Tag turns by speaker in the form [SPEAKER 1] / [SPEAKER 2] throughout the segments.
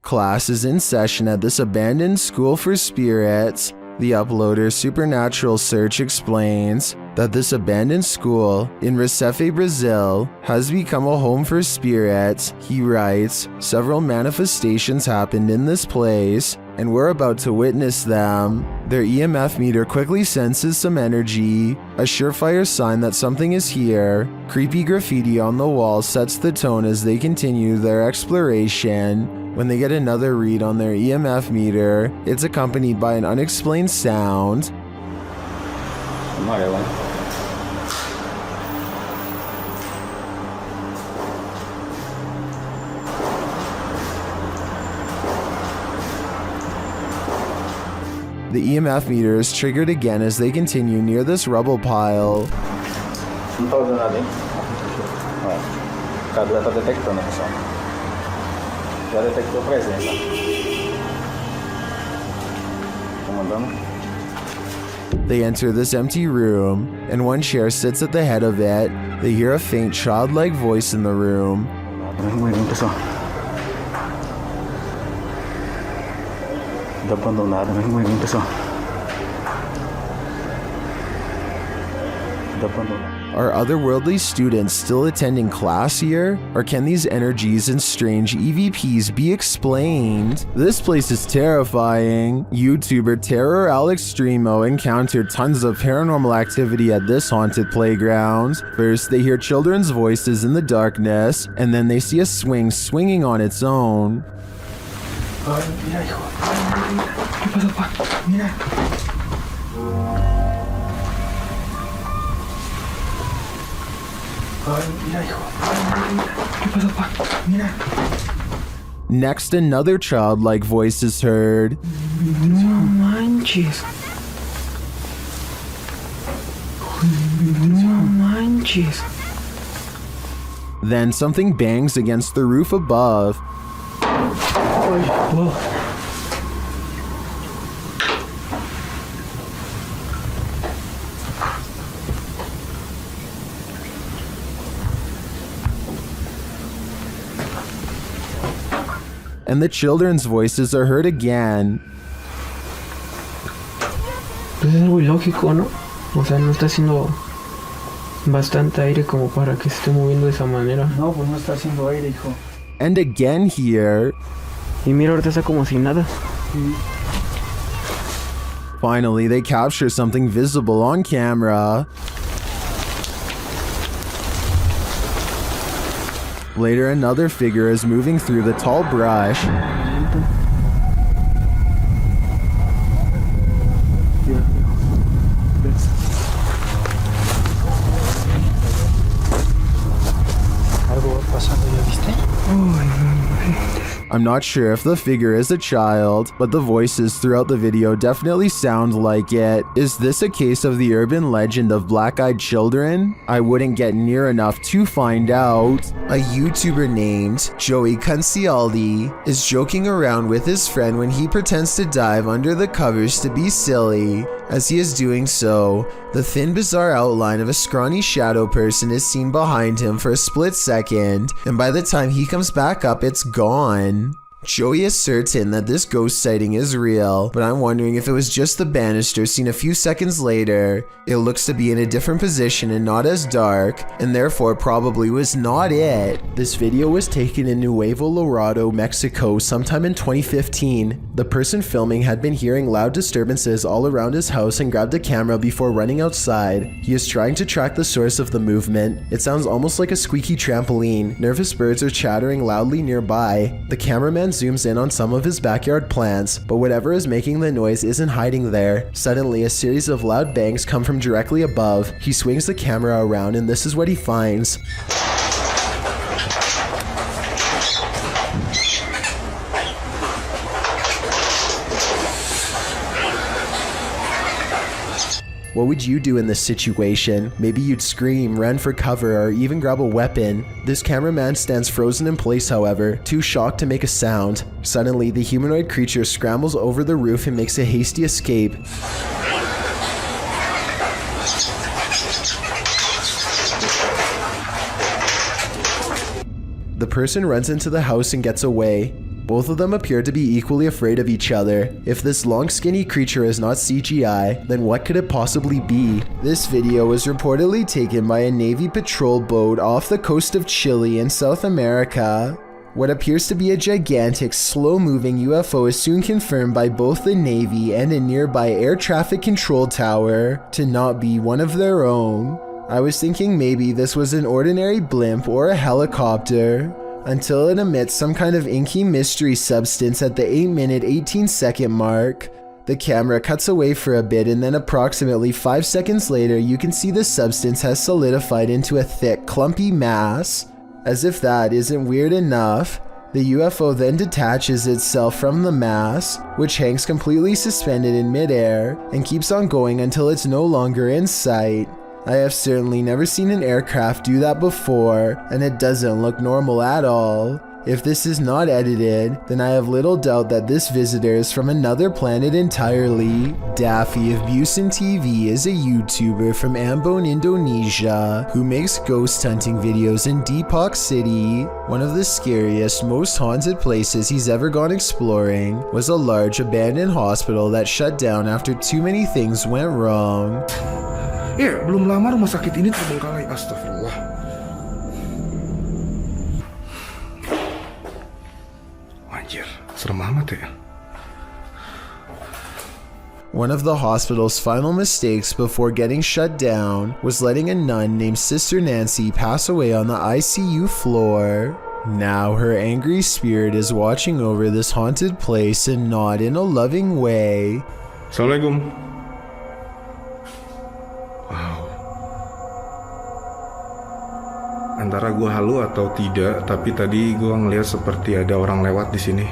[SPEAKER 1] Class is in session at this abandoned school for spirits. The uploader Supernatural Search explains that this abandoned school in Recife, Brazil has become a home for spirits. He writes, several manifestations happened in this place and we're about to witness them. Their EMF meter quickly senses some energy, a surefire sign that something is here. Creepy graffiti on the wall sets the tone as they continue their exploration. When they get another read on their EMF meter, it's accompanied by an unexplained sound. The EMF meter is triggered again as they continue near this rubble pile. They enter this empty room, and one chair sits at the head of it. They hear a faint childlike voice in the room. Are otherworldly students still attending class here? Or can these energies and strange EVPs be explained? This place is terrifying. YouTuber Terror Alex Streamo encountered tons of paranormal activity at this haunted playground. First, they hear children's voices in the darkness, and then they see a swing swinging on its own. Next, another childlike voice is heard.
[SPEAKER 2] No manches. No manches.
[SPEAKER 1] Then something bangs against the roof above.
[SPEAKER 2] Whoa.
[SPEAKER 1] And the children's voices are heard again.
[SPEAKER 2] Pues es muy lógico, ¿no? O sea, no está haciendo bastante aire como para que se esté moviendo de esa manera.
[SPEAKER 3] No, pues no está haciendo aire, hijo.
[SPEAKER 1] And again here.
[SPEAKER 2] Y mira, ahorita está como si nada.
[SPEAKER 1] Finally, they capture something visible on camera. Later, another figure is moving through the tall brush.
[SPEAKER 3] Algo pasando, ¿ya viste?
[SPEAKER 1] I'm not sure if the figure is a child, but the voices throughout the video definitely sound like it. Is this a case of the urban legend of black-eyed children? I wouldn't get near enough to find out. A YouTuber named Joey Concialdi is joking around with his friend when he pretends to dive under the covers to be silly. As he is doing so, the thin, bizarre outline of a scrawny shadow person is seen behind him for a split second, and by the time he comes back up, it's gone. Joey is certain that this ghost sighting is real, but I'm wondering if it was just the banister seen a few seconds later. It looks to be in a different position and not as dark, and therefore probably was not it. This video was taken in Nuevo Laredo, Mexico sometime in 2015. The person filming had been hearing loud disturbances all around his house and grabbed a camera before running outside. He is trying to track the source of the movement. It sounds almost like a squeaky trampoline. Nervous birds are chattering loudly nearby. The cameraman zooms in on some of his backyard plants, but whatever is making the noise isn't hiding there. Suddenly, a series of loud bangs come from directly above. He swings the camera around and this is what he finds. What would you do in this situation? Maybe you'd scream, run for cover, or even grab a weapon. This cameraman stands frozen in place, however, too shocked to make a sound. Suddenly, the humanoid creature scrambles over the roof and makes a hasty escape. The person runs into the house and gets away. Both of them appear to be equally afraid of each other. If this long skinny creature is not CGI, then what could it possibly be? This video was reportedly taken by a Navy patrol boat off the coast of Chile in South America. What appears to be a gigantic, slow-moving UFO is soon confirmed by both the Navy and a nearby air traffic control tower to not be one of their own. I was thinking maybe this was an ordinary blimp or a helicopter, until it emits some kind of inky mystery substance at the 8-minute 18-second mark. The camera cuts away for a bit, and then approximately 5 seconds later you can see the substance has solidified into a thick, clumpy mass. As if that isn't weird enough, the UFO then detaches itself from the mass, which hangs completely suspended in midair, and keeps on going until it's no longer in sight. I have certainly never seen an aircraft do that before, and it doesn't look normal at all. If this is not edited, then I have little doubt that this visitor is from another planet entirely. Daffy of Busan TV is a YouTuber from Ambon, Indonesia, who makes ghost hunting videos in Depok City. One of the scariest, most haunted places he's ever gone exploring was a large abandoned hospital that shut down after too many things went wrong.
[SPEAKER 4] Belum lama rumah sakit ini terbengkalai, astagfirullah. Anjir, serem amat ya.
[SPEAKER 1] One of the hospital's final mistakes before getting shut down was letting a nun named Sister Nancy pass away on the ICU floor. Now her angry spirit is watching over this haunted place and not in a loving way.
[SPEAKER 4] Assalamualaikum. Wow. Antara gua halu atau tidak, tapi tadi gua ngeliat seperti ada orang lewat di sini.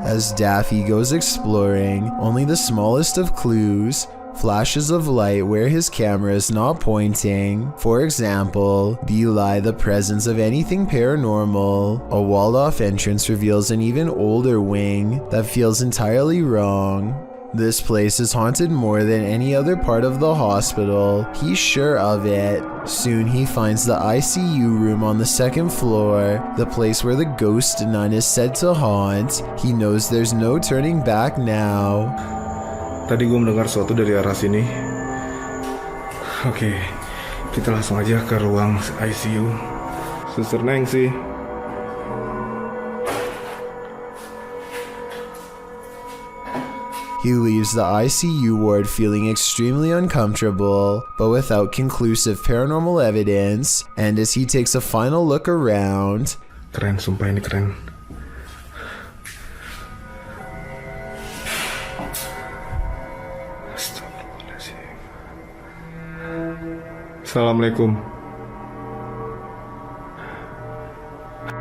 [SPEAKER 1] As Daffy goes exploring, only the smallest of clues, flashes of light where his camera is not pointing, for example, belie the presence of anything paranormal. A walled-off entrance reveals an even older wing that feels entirely wrong. This place is haunted more than any other part of the hospital, he's sure of it. Soon he finds the ICU room on the second floor, the place where the ghost nun is said to haunt. He knows there's no turning back now.
[SPEAKER 4] Tadi gue mendengar sesuatu dari arah sini. Oke, kita langsung aja ke ruang ICU. Suster Neng sih.
[SPEAKER 1] He leaves the ICU ward feeling extremely uncomfortable, but without conclusive paranormal evidence, and as he takes a final look around...
[SPEAKER 4] Keren, sumpah ini keren. Assalamualaikum.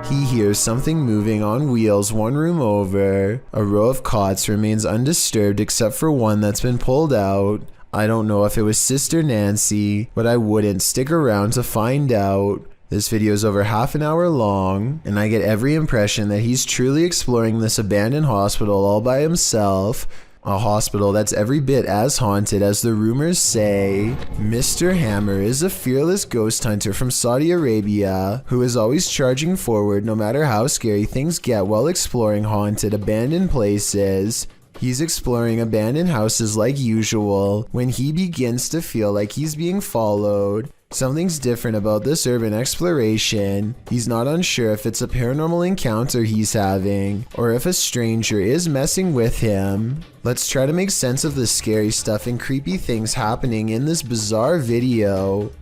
[SPEAKER 1] He hears something moving on wheels one room over. A row of cots remains undisturbed except for one that's been pulled out. I don't know if it was Sister Nancy, but I wouldn't stick around to find out. This video is over half an hour long, and I get every impression that he's truly exploring this abandoned hospital all by himself. A hospital that's every bit as haunted as the rumors say. Mr. Hammer is a fearless ghost hunter from Saudi Arabia who is always charging forward no matter how scary things get while exploring haunted, abandoned places. He's exploring abandoned houses like usual when he begins to feel like he's being followed. Something's different about this urban exploration. He's not unsure if it's a paranormal encounter he's having, or if a stranger is messing with him. Let's try to make sense of the scary stuff and creepy things happening in this bizarre video.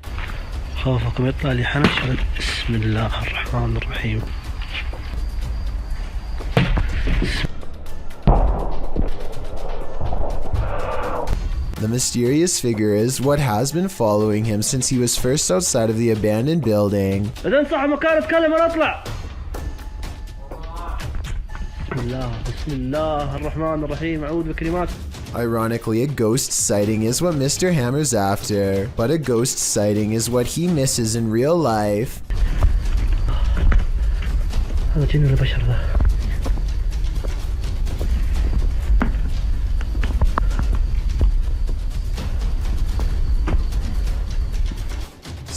[SPEAKER 1] The mysterious figure is what has been following him since he was first outside of the abandoned building. Ironically, a ghost sighting is what Mr. Hammer's after, but a ghost sighting is what he misses in real life.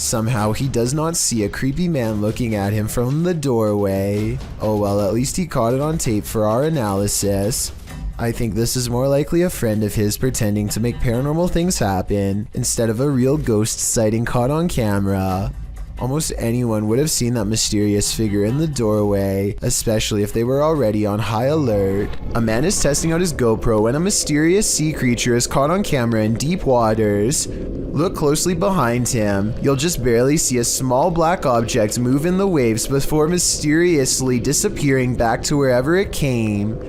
[SPEAKER 1] Somehow he does not see a creepy man looking at him from the doorway. Oh well, at least he caught it on tape for our analysis. I think this is more likely a friend of his pretending to make paranormal things happen instead of a real ghost sighting caught on camera. Almost anyone would have seen that mysterious figure in the doorway, especially if they were already on high alert. A man is testing out his GoPro when a mysterious sea creature is caught on camera in deep waters. Look closely behind him. You'll just barely see a small black object move in the waves before mysteriously disappearing back to wherever it came.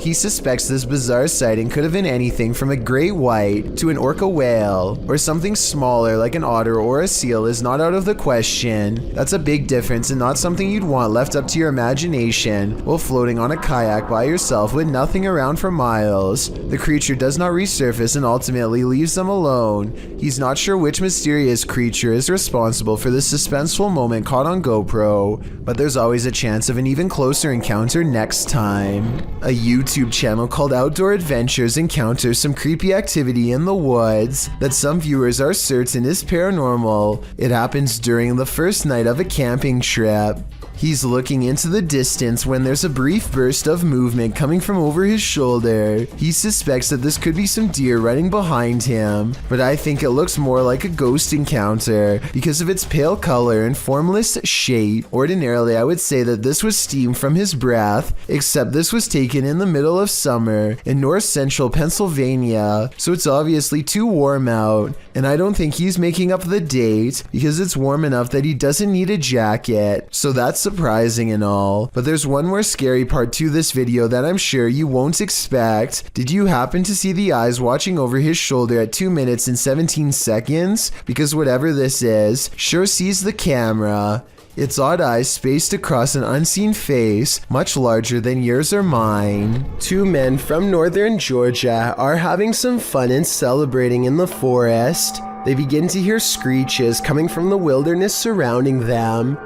[SPEAKER 1] He suspects this bizarre sighting could have been anything from a great white to an orca whale, or something smaller like an otter or a seal is not out of the question. That's a big difference and not something you'd want left up to your imagination while floating on a kayak by yourself with nothing around for miles. The creature does not resurface and ultimately leaves them alone. He's not sure which mysterious creature is responsible for this suspenseful moment caught on GoPro, but there's always a chance of an even closer encounter next time. A YouTube channel called Outdoor Adventures encounters some creepy activity in the woods that some viewers are certain is paranormal. It happens during the first night of a camping trip. He's looking into the distance when there's a brief burst of movement coming from over his shoulder. He suspects that this could be some deer running behind him, but I think it looks more like a ghost encounter because of its pale color and formless shape. Ordinarily, I would say that this was steam from his breath, except this was taken in the middle of summer in north central Pennsylvania, so it's obviously too warm out, and I don't think he's making up the date because it's warm enough that he doesn't need a jacket, so that's surprising and all. But there's one more scary part to this video that I'm sure you won't expect. Did you happen to see the eyes watching over his shoulder at 2 minutes and 17 seconds? Because whatever this is, sure sees the camera. Its odd eyes spaced across an unseen face, much larger than yours or mine. Two men from northern Georgia are having some fun and celebrating in the forest. They begin to hear screeches coming from the wilderness surrounding them.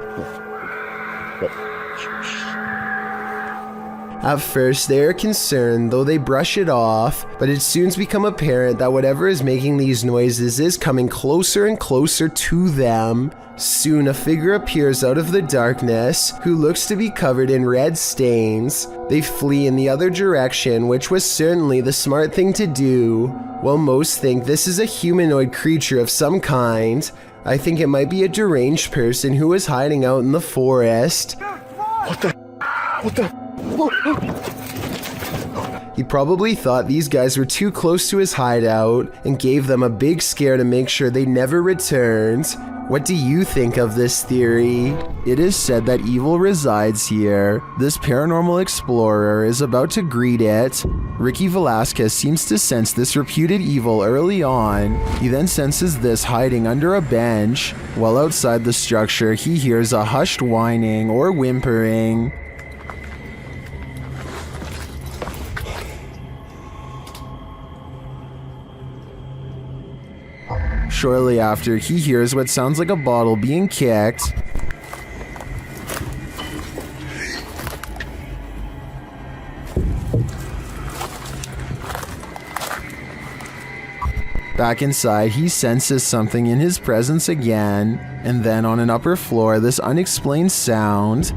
[SPEAKER 1] At first, they are concerned, though they brush it off, but it soon becomes apparent that whatever is making these noises is coming closer and closer to them. Soon, a figure appears out of the darkness, who looks to be covered in red stains. They flee in the other direction, which was certainly the smart thing to do. While most think this is a humanoid creature of some kind, I think it might be a deranged person who is hiding out in the forest. What the? He probably thought these guys were too close to his hideout and gave them a big scare to make sure they never returned. What do you think of this theory? It is said that evil resides here. This paranormal explorer is about to greet it. Ricky Velasquez seems to sense this reputed evil early on. He then senses this hiding under a bench. While outside the structure, he hears a hushed whining or whimpering. Shortly after, he hears what sounds like a bottle being kicked. Back inside, he senses something in his presence again, and then on an upper floor, this unexplained sound.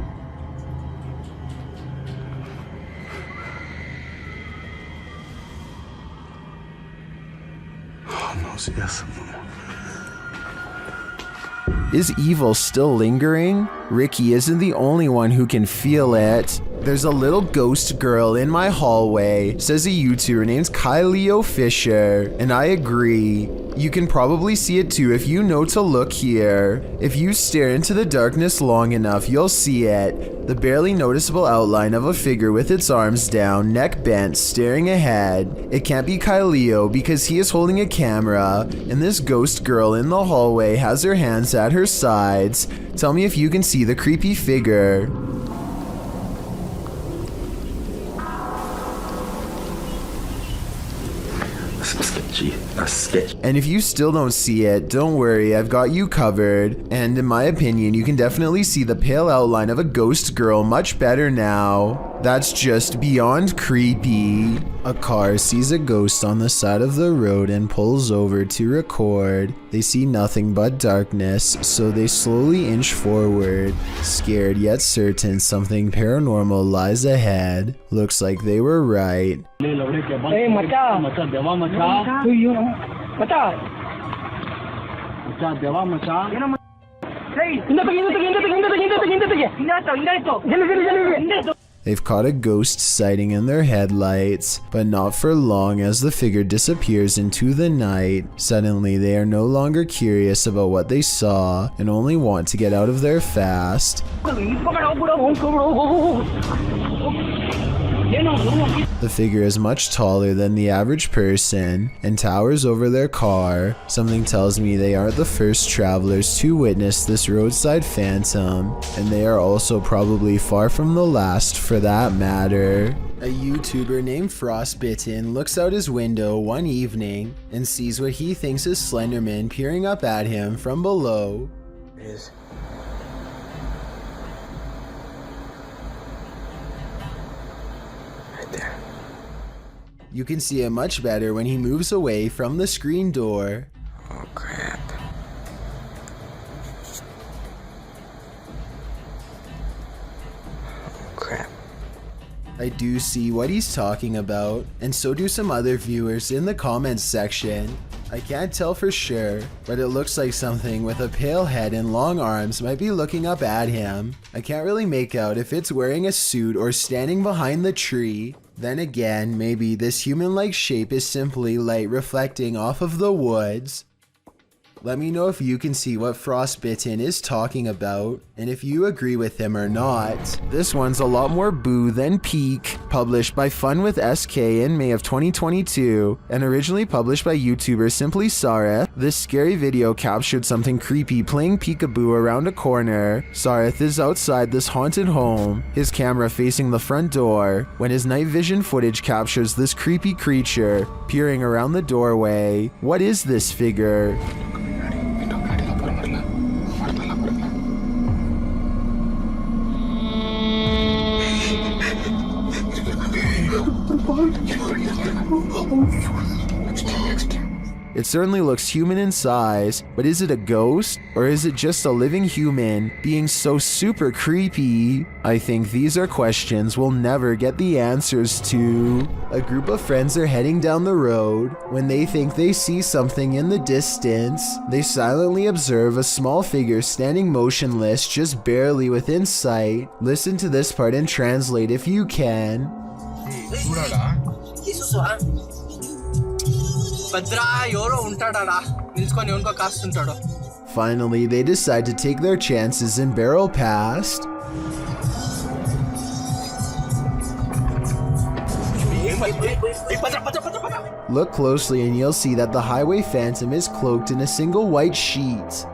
[SPEAKER 1] Is evil still lingering? Ricky isn't the only one who can feel it. There's a little ghost girl in my hallway, says a YouTuber named Kyleo Fisher, and I agree. You can probably see it too if you know to look here. If you stare into the darkness long enough, you'll see it. The barely noticeable outline of a figure with its arms down, neck bent, staring ahead. It can't be Kyleo because he is holding a camera, and this ghost girl in the hallway has her hands at her sides. Tell me if you can see the creepy figure. And if you still don't see it, don't worry, I've got you covered. And in my opinion, you can definitely see the pale outline of a ghost girl much better now. That's just beyond creepy. A car sees a ghost on the side of the road and pulls over to record. They see nothing but darkness, so they slowly inch forward, scared yet certain something paranormal lies ahead. Looks like they were right.
[SPEAKER 5] Hey, macha. Who you? Macha.
[SPEAKER 1] They've caught a ghost sighting in their headlights, but not for long as the figure disappears into the night. Suddenly, they are no longer curious about what they saw and only want to get out of there fast. The figure is much taller than the average person and towers over their car. Something tells me they aren't the first travelers to witness this roadside phantom, and they are also probably far from the last for that matter. A YouTuber named Frostbitten looks out his window one evening and sees what he thinks is Slenderman peering up at him from below. You can see it much better when he moves away from the screen door.
[SPEAKER 6] Oh crap. Oh crap.
[SPEAKER 1] I do see what he's talking about, and so do some other viewers in the comments section. I can't tell for sure, but it looks like something with a pale head and long arms might be looking up at him. I can't really make out if it's wearing a suit or standing behind the tree. Then again, maybe this human-like shape is simply light reflecting off of the woods. Let me know if you can see what Frostbitten is talking about, and if you agree with him or not. This one's a lot more boo than peak, published by Fun with SK in May of 2022, and originally published by YouTuber Simply Sareth. This scary video captured something creepy playing Peekaboo around a corner. Sareth is outside this haunted home, his camera facing the front door, when his night vision footage captures this creepy creature peering around the doorway. What is this figure? It certainly looks human in size, but is it a ghost? Or is it just a living human being so super creepy? I think these are questions we'll never get the answers to. A group of friends are heading down the road. When they think they see something in the distance, they silently observe a small figure standing motionless just barely within sight. Listen to this part and translate if you can. Finally, they decide to take their chances and barrel past. Look closely and you'll see that the highway phantom is cloaked in a single white sheet.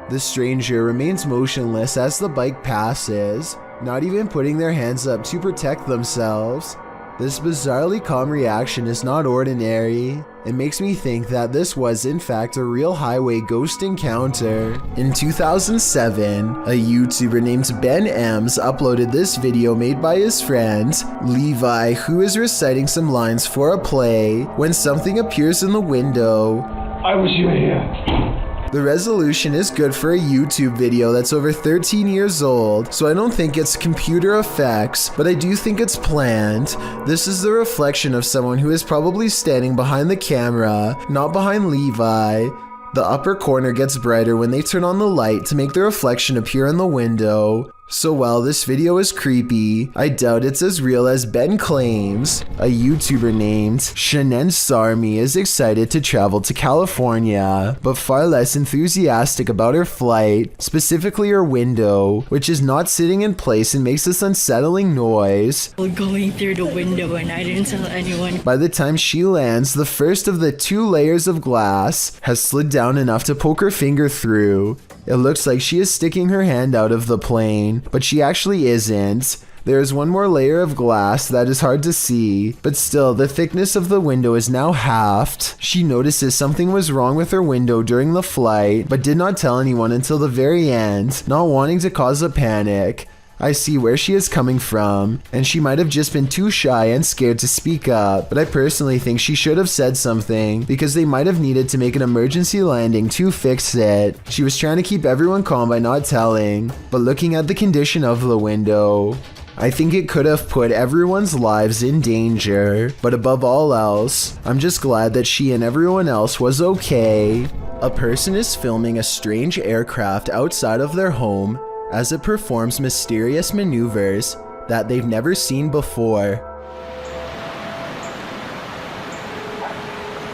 [SPEAKER 1] The stranger remains motionless as the bike passes, not even putting their hands up to protect themselves. This bizarrely calm reaction is not ordinary. It makes me think that this was in fact a real highway ghost encounter. In 2007, a YouTuber named Ben Ems uploaded this video made by his friend, Levi, who is reciting some lines for a play when something appears in the window.
[SPEAKER 3] I wish you were here.
[SPEAKER 1] The resolution is good for a YouTube video that's over 13 years old, so I don't think it's computer effects, but I do think it's planned. This is the reflection of someone who is probably standing behind the camera, not behind Levi. The upper corner gets brighter when they turn on the light to make the reflection appear in the window. So while this video is creepy, I doubt it's as real as Ben claims. A YouTuber named Shannon Sarmi is excited to travel to California, but far less enthusiastic about her flight, specifically her window, which is not sitting in place and makes this unsettling noise.
[SPEAKER 7] Going through the window and I didn't tell anyone.
[SPEAKER 1] By the time she lands, the first of the 2 layers of glass has slid down enough to poke her finger through. It looks like she is sticking her hand out of the plane, but she actually isn't. There is one more layer of glass that is hard to see, but still the thickness of the window is now halved. She notices something was wrong with her window during the flight, but did not tell anyone until the very end, not wanting to cause a panic. I see where she is coming from, and she might have just been too shy and scared to speak up, but I personally think she should have said something because they might have needed to make an emergency landing to fix it. She was trying to keep everyone calm by not telling, but looking at the condition of the window, I think it could have put everyone's lives in danger, but above all else, I'm just glad that she and everyone else was okay. A person is filming a strange aircraft outside of their home as it performs mysterious maneuvers that they've never seen before.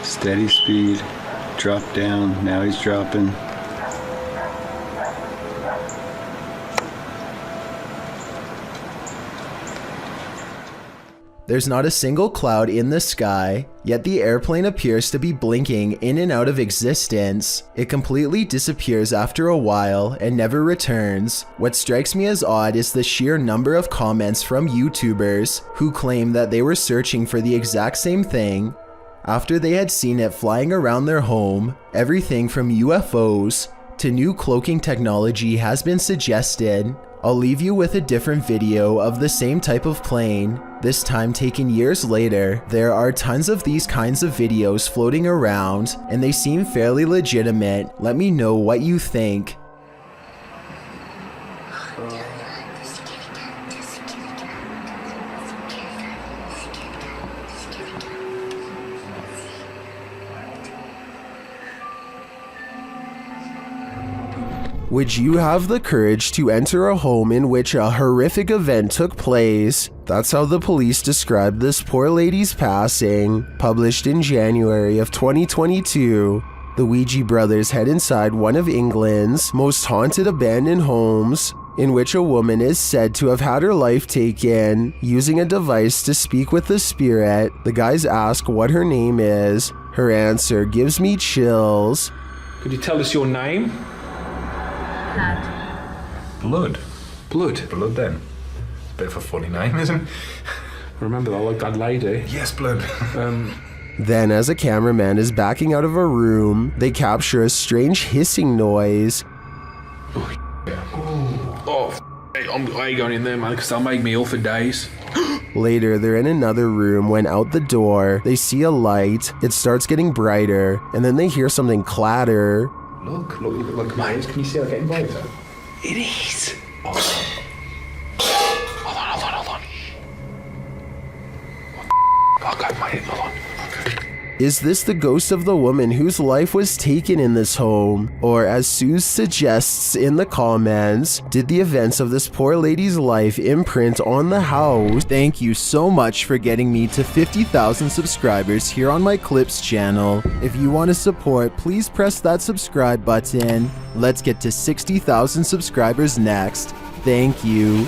[SPEAKER 6] Steady speed, drop down, now he's dropping.
[SPEAKER 1] There's not a single cloud in the sky, yet the airplane appears to be blinking in and out of existence. It completely disappears after a while and never returns. What strikes me as odd is the sheer number of comments from YouTubers who claim that they were searching for the exact same thing after they had seen it flying around their home. Everything from UFOs to new cloaking technology has been suggested. I'll leave you with a different video of the same type of plane, this time taken years later. There are tons of these kinds of videos floating around, and they seem fairly legitimate. Let me know what you think. Would you have the courage to enter a home in which a horrific event took place? That's how the police described this poor lady's passing. Published in January of 2022, the Ouija brothers head inside one of England's most haunted abandoned homes, in which a woman is said to have had her life taken using a device to speak with the spirit. The guys ask what her name is. Her answer gives me chills.
[SPEAKER 8] Could you tell us your name?
[SPEAKER 4] Blood.
[SPEAKER 8] Blood.
[SPEAKER 4] Blood then. Bit of a funny name, isn't it?
[SPEAKER 8] Remember that, like that lady?
[SPEAKER 4] Yes, blood.
[SPEAKER 1] Then, as a cameraman is backing out of a room, they capture a strange hissing noise.
[SPEAKER 8] I ain't going in there, man, because that'll make me ill for days.
[SPEAKER 1] Later, they're in another room when out the door, they see a light. It starts getting brighter, and then they hear something clatter.
[SPEAKER 8] Look, mate, can you see that getting brighter? It is. Hold on. Okay, mate, hold on. Okay.
[SPEAKER 1] Is this the ghost of the woman whose life was taken in this home? Or, as Suze suggests in the comments, did the events of this poor lady's life imprint on the house? Thank you so much for getting me to 50,000 subscribers here on my Clips channel. If you want to support, please press that subscribe button. Let's get to 60,000 subscribers next. Thank you.